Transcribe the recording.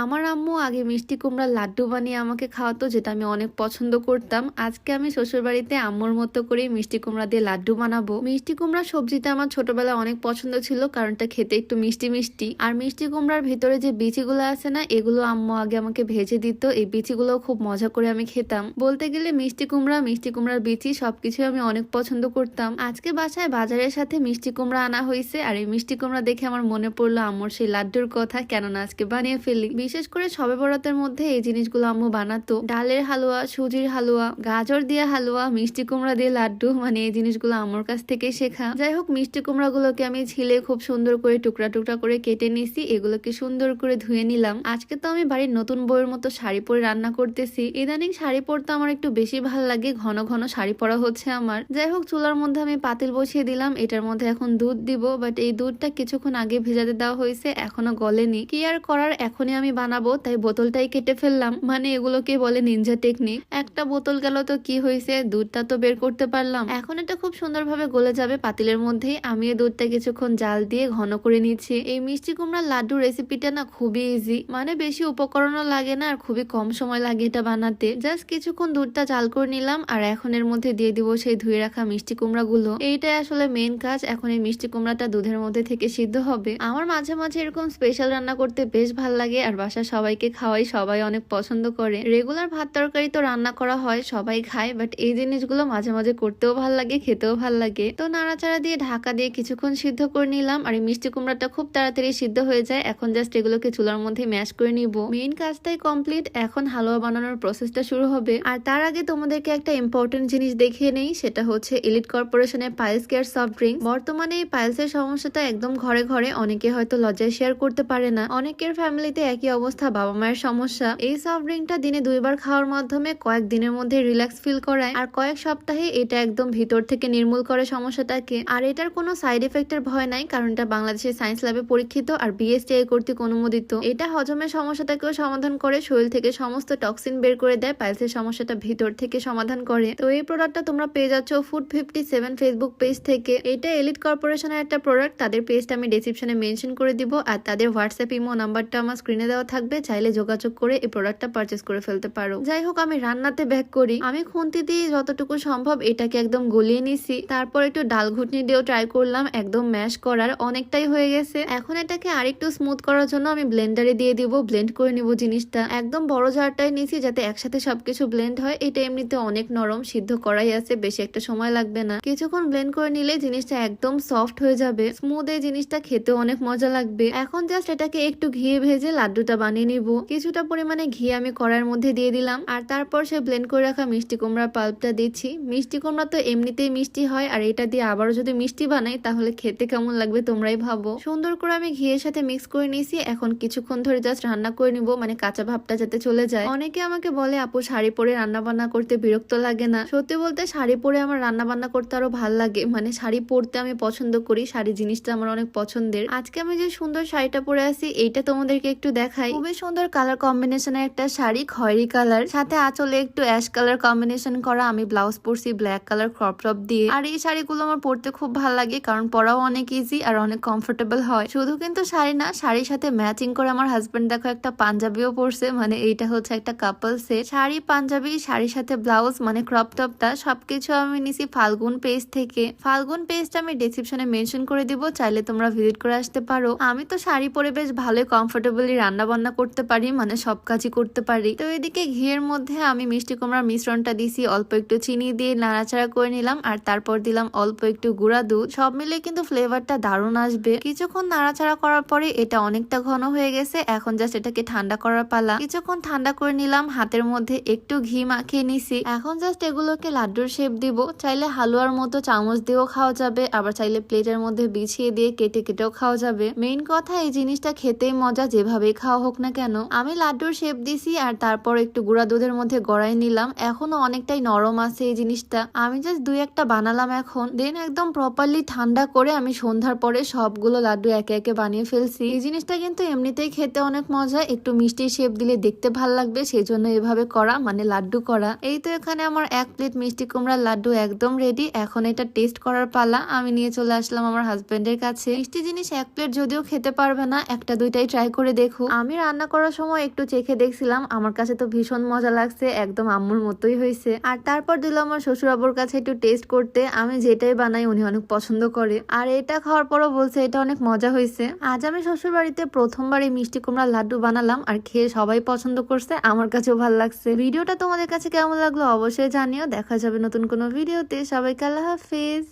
আমার আম্মু আগে মিষ্টি কুমড়ার লাড্ডু বানিয়ে আমাকে খাওয়াতো, যেটা আমি অনেক পছন্দ করতাম। আজকে আমি শ্বশুরবাড়িতে আম্মুর মতো করে মিষ্টি কুমড়া দিয়ে লাড্ডু বানাবো। মিষ্টি কুমড়া সবজিটা আমার ছোটবেলায় অনেক পছন্দ ছিল, কারণটা খেতে একটু মিষ্টি মিষ্টি। আর মিষ্টি কুমড়ার ভিতরে যে বিচিগুলো আছে না, এগুলো আম্মু আগে আমাকে ভেজে দিত। এই বিচিগুলো খুব মজা করে আমি খেতাম। বলতে গেলে মিষ্টি কুমড়ার বিচি সবকিছু আমি অনেক পছন্দ করতাম। আজকে বাসায় বাজারের সাথে মিষ্টি কুমড়া আনা হয়েছে, আর এই মিষ্টি কুমড়া দেখে আমার মনে পড়লো আম্মুর সেই লাড্ডুর কথা, কেননা আজকে বানিয়ে ফেলি। বিশেষ করে শবে বরাতের মধ্যে এই জিনিসগুলো আম্মু বানাতো। ডালের হালুয়া, সুজির হালুয়া, গাজর দিয়ে হালুয়া, মিষ্টি কুমড়া দিয়ে লাড্ডু, মানে এই জিনিসগুলো আম্মুর কাছ থেকে শেখা। যাই হোক, মিষ্টি কুমড়া গুলোকে আমি ছিলে খুব সুন্দর করে টুকরা টুকরা করে কেটে নিছি। এগুলোকে সুন্দর করে ধুয়ে নিলাম। আজকে তো আমি বাড়ির নতুন বউয়ের মতো শাড়ি পরে রান্না করতেছি। ইদানিং শাড়ি পরতে আমার একটু বেশি ভালো লাগে, ঘন ঘন শাড়ি পরা হচ্ছে আমার। যাই হোক, চুলার মধ্যে আমি পাতিল বসিয়ে দিলাম। এটার মধ্যে এখন দুধ দিব, বাট এই দুধটা কিছুক্ষণ আগে ভেজাতে দেওয়া হয়েছে, এখনো গলেনি। কি আর করার, এখনই আমি বানাবো, তাই বোতলটাই কেটে ফেললাম। মানে এগুলোকে বলে নিনজা টেকনিক। একটা বোতল গেল তো কি হয়েছে, দুধটা তো বের করতে পারলাম। এখন এটা খুব সুন্দরভাবে গলে যাবে পাতিলের মধ্যেই। আমি এই দুধটা কিছুক্ষণ জাল দিয়ে ঘন করে নিচ্ছি। এই মিষ্টি কুমড়ার লাড্ডু রেসিপিটা না খুবই ইজি, মানে বেশি উপকরণও লাগে না আর খুবই কম সময় লাগে এটা বানাতে। জাস্ট কিছুক্ষণ দুধটা জাল করে নিলাম, আর এখন এর মধ্যে দিয়ে দিব সেই ধুয়ে রাখা মিষ্টি কুমড়া গুলো। এইটাই আসলে মেন কাজ। এখন এই মিষ্টি কুমড়াটা দুধের মধ্যে থেকে সিদ্ধ হবে। আমার মাঝে মাঝে এরকম স্পেশাল রান্না করতে বেশ ভাল লাগে, আর বাসা সবাইকে খাওয়াই, সবাই অনেক পছন্দ করে। রেগুলার ভাত তরকারি তো রান্না করা হয়, সবাই খায়, বাট এই জিনিসগুলো মাঝে মাঝে করতেও ভাল লাগে, খেতেও ভাল লাগে। তো নাড়াচাড়া দিয়ে ঢাকা দিয়ে কিছুক্ষণ সিদ্ধ করে নিলাম। আর এই মিষ্টি কুমড়াটা খুব তাড়াতাড়ি সিদ্ধ হয়ে যায়। এখন জাস্ট এগুলোকে চুলার মধ্যে ম্যাশ করে নিব। মেইন কাজটাই কমপ্লিট, এখন হালুয়া বানানোর প্রসেসটা শুরু হবে। আর তার আগে তোমাদেরকে একটা ইম্পর্টেন্ট জিনিস দেখিয়ে নেই, সেটা হচ্ছে এলিট কর্পোরেশনের পাইলস কেয়ার সফট ড্রিঙ্ক। বর্তমানে এই পাইলসের সমস্যাটা একদম ঘরে ঘরে, অনেকে হয়তো লজ্জায় শেয়ার করতে পারে না। অনেকের ফ্যামিলিতে একই অবস্থা, বাবা মায়ের সমস্যা। এই সফট ড্রিঙ্কটা দিনে 2বার খাওয়ার মাধ্যমে কয়েক দিনের মধ্যে রিল্যাক্স ফিল করায়, আর কয়েক সপ্তাহে এটা একদম ভিতর থেকে নির্মূল করে সমস্যাটাকে। আর এটার কোনো সাইড এফেক্টের ভয় নাই, কারণ এটা বাংলাদেশের সায়েন্স ল্যাবে পরীক্ষিত আর বিএসটিআই কর্তৃক অনুমোদিত। এটা হজমের সমস্যাটাকেও সমাধান করে, শরীর থেকে সমস্ত টক্সিন বের করে দেয়, পাইলসের সমস্যাটা ভিতর থেকে সমাধান করে। তো এই প্রোডাক্টটা তোমরা পেয়ে যাচ্ছ ফুড 57 ফেসবুক পেজ থেকে। এটা এলিট কর্পোরেশনের একটা প্রোডাক্ট। তাদের পেজটা আমি ডেসক্রিপশনে মেনশন করে দিব, আর তাদের হোয়াটসঅ্যাপ ইমো নাম্বারটা আমার স্ক্রিনে দেওয়া থাকবে, চাইলে যোগাযোগ করে এই প্রোডাক্টটা পারচেস করে ফেলতে পারো। যাই হোক, আমি রান্নাতে ব্যাক করি। আমি খুন্তি দিয়ে যতটুকু সম্ভব এটাকে একদম গলিয়ে নিছি। তারপর একটু ডাল ঘুটনি দিয়েও ট্রাই করলাম একদম ম্যাশ করার, অনেকটাই হয়ে গেছে। এখন এটাকে আরেকটু স্মুথ করার জন্য আমি ব্লেন্ডারে দিয়ে দিব, ব্লেন্ড করে নিব জিনিসটা। একদম বড় জারটাই নিছি যাতে একসাথে সবকিছু ব্লেন্ড হয়। এটা এমনিতে অনেক নরম, সিদ্ধ করাই আছে, বেশি একটা সময় লাগবে না। কিছুক্ষণ ব্লেন্ড করে নিলে জিনিসটা একদম সফট হয়ে যাবে, স্মুথ। এই জিনিসটা খেতেও অনেক মজা লাগবে। এখন জাস্ট এটাকে একটু ঘিয়ে ভেজে লাড্ডুটা বানিয়ে নিব। কিছুটা পরিমাণে ঘি আমি কড়াইয়ের মধ্যে দিয়ে দিলাম, আর তারপর সে ব্লেন্ড করে রাখা মিষ্টি কুমড়ার পাল্পটা দিচ্ছি। মিষ্টি কুমড়া তো এমনিতেই মিষ্টি হয়, আর এটা দিয়ে আবারও যদি মিষ্টি বানাই তাহলে খেতে কেমন লাগবে তোমরাই ভাবো। সুন্দর করে আমি ঘিয়ের সাথে মিক্স করে নিয়েছি। এখন কিছুক্ষণ ধরে জাস্ট রান্না করে নিব, মানে কাঁচা ভাবটা যাতে চলে যায়। অনেকে আমাকে বলে আপু শাড়ি পরে রান্না বান্না করতে বিরক্ত লাগে না? সত্যি বলতে শাড়ি পরে আমার রান্না বান্না করতে আরো ভাল লাগে, মানে শাড়ি পরতে আমি পছন্দ করি, শাড়ি জিনিসটা আমার অনেক পছন্দের। আজকে আমি যে সুন্দর শাড়িটা পরে আছি এইটা তোমাদেরকে একটু দেখাই। খুবই সুন্দর কালার কম্বিনেশনের একটা শাড়ি, খয়েরি কালার, সাথে আঁচলে একটু অ্যাশ কালার কম্বিনেশন করা। আমি ব্লাউজ পরছি ব্ল্যাক কালার ক্রপ টপ দিয়ে। আর এই শাড়িগুলো আমার পরতে খুব ভালো লাগে, কারণ পরাও অনেক ইজি আর অনেক কমফোর্টেবল হয়। শুধু কিন্তু শাড়ি না, শাড়ির সাথে ম্যাচিং করে আমার হাজবেন্ড দেখো একটা পাঞ্জাবিও পরছে, মানে এইটা হচ্ছে একটা কাপল সেট। শাড়ি, পাঞ্জাবি, শাড়ির সাথে ব্লাউজ, মানে ক্রপ টপটা সবকিছু আমি নিছি ফাল্গুন পেজ থেকে। ফাল্গুন পেজটা আমি ডেসক্রিপশনে মেনশন করে দিব, চাইলে তোমরা ভিজিট করে আসতে পারো। আমি তো শাড়ি পরে বেশ ভালোই কমফোর্টেবলি রান্না বান্না করতে পারি, মানে সব কাজই করতে পারি। তো এদিকে ঘিয়ের মধ্যে আমি মিষ্টি কুমড়ার মিশ্রণটা দিছি, অল্প একটু চিনি দিয়ে নাড়াচাড়া করে নিলাম, আর তারপর দিলাম অল্প একটু গুঁড়া দুধ। সব মিলে কিন্তু ফ্লেভারটা দারুণ আসবে। কিছুক্ষণ নাড়াচাড়া করার পরে এটা অনেকটা ঘন হয়ে গেছে। এখন জাস্ট এটাকে ঠান্ডা করার পালা। কিছুক্ষণ ঠান্ডা করে নিলাম, হাতের মধ্যে একটু ঘি মাখিয়ে নিছি। এখন জাস্ট এগুলোকে লাড্ডুর শেপ দিব। চাইলে হালুয়ার মতো চামচ দিয়েও খাওয়া যাবে, আবার চাইলে প্লেটের মধ্যে বিছিয়ে দিয়ে কেটে কেটেও খাওয়া যাবে। মেইন কথা এই জিনিসটা খেতেই মজা, যেভাবেই খাওয়া হোক না কেন। আমি লাড্ডুর শেপ দিছি, আর তারপর একটু গুঁড়া দুধের মধ্যে গড়াই নিলাম। এখনো অনেকটাই নরম আছে এই জিনিসটা। আমি জাস্ট 2-1টা বানালাম এখন, দেন একদম প্রপারলি ঠান্ডা করে আমি সন্ধ্যার পরে সবগুলো লাড্ডু একে একে বানিয়ে ফেলছি। এই জিনিসটা কিন্তু এমনিতেই খেতে অনেক মজা, একটু মিষ্টি শেপ দিলে দেখতে ভাল লাগবে, সেই জন্য এভাবে করা, মানে লাড্ডু করা। এই তো এখানে আমার 1 প্লেট মিষ্টি কুমড়ার লাড্ডু একদম রেডি। এখন এটা টেস্ট করার পালা। আমি নিয়ে চলে আসলাম আমার হাজবেন্ডের কাছে। মিষ্টি জিনিস 1 প্লেট যদিও খেতে পারবে না, 1টা 2টাই ট্রাই করে দেখো। আমি রান্না করার সময় একটু চেখে দেখছিলাম, আমার কাছে তো ভীষণ মজা লাগছে, একদম আম্মুর মতোই হয়েছে। আর তারপর দিল আমার শ্বশুর আব্বুর কাছে একটু টেস্ট করতে। আমি যেটাই বানাই উনি অনেক পছন্দ করে, আর এটা খাওয়ার পরও বলছে এটা অনেক মজা হয়েছে। আজ আমি শ্বশুর বাড়িতে প্রথমবার এই মিষ্টি কুমড়ার লাড্ডু বানালাম, আর খেয়ে সবাই পছন্দ করছে, আমার কাছেও ভালো লাগছে। ভিডিওটা তোমাদের কাছে কেমন লাগলো অবশ্যই জানিও। দেখা যাবে নতুন কোনো ভিডিওতে। সবাইকে আল্লাহ হাফিজ।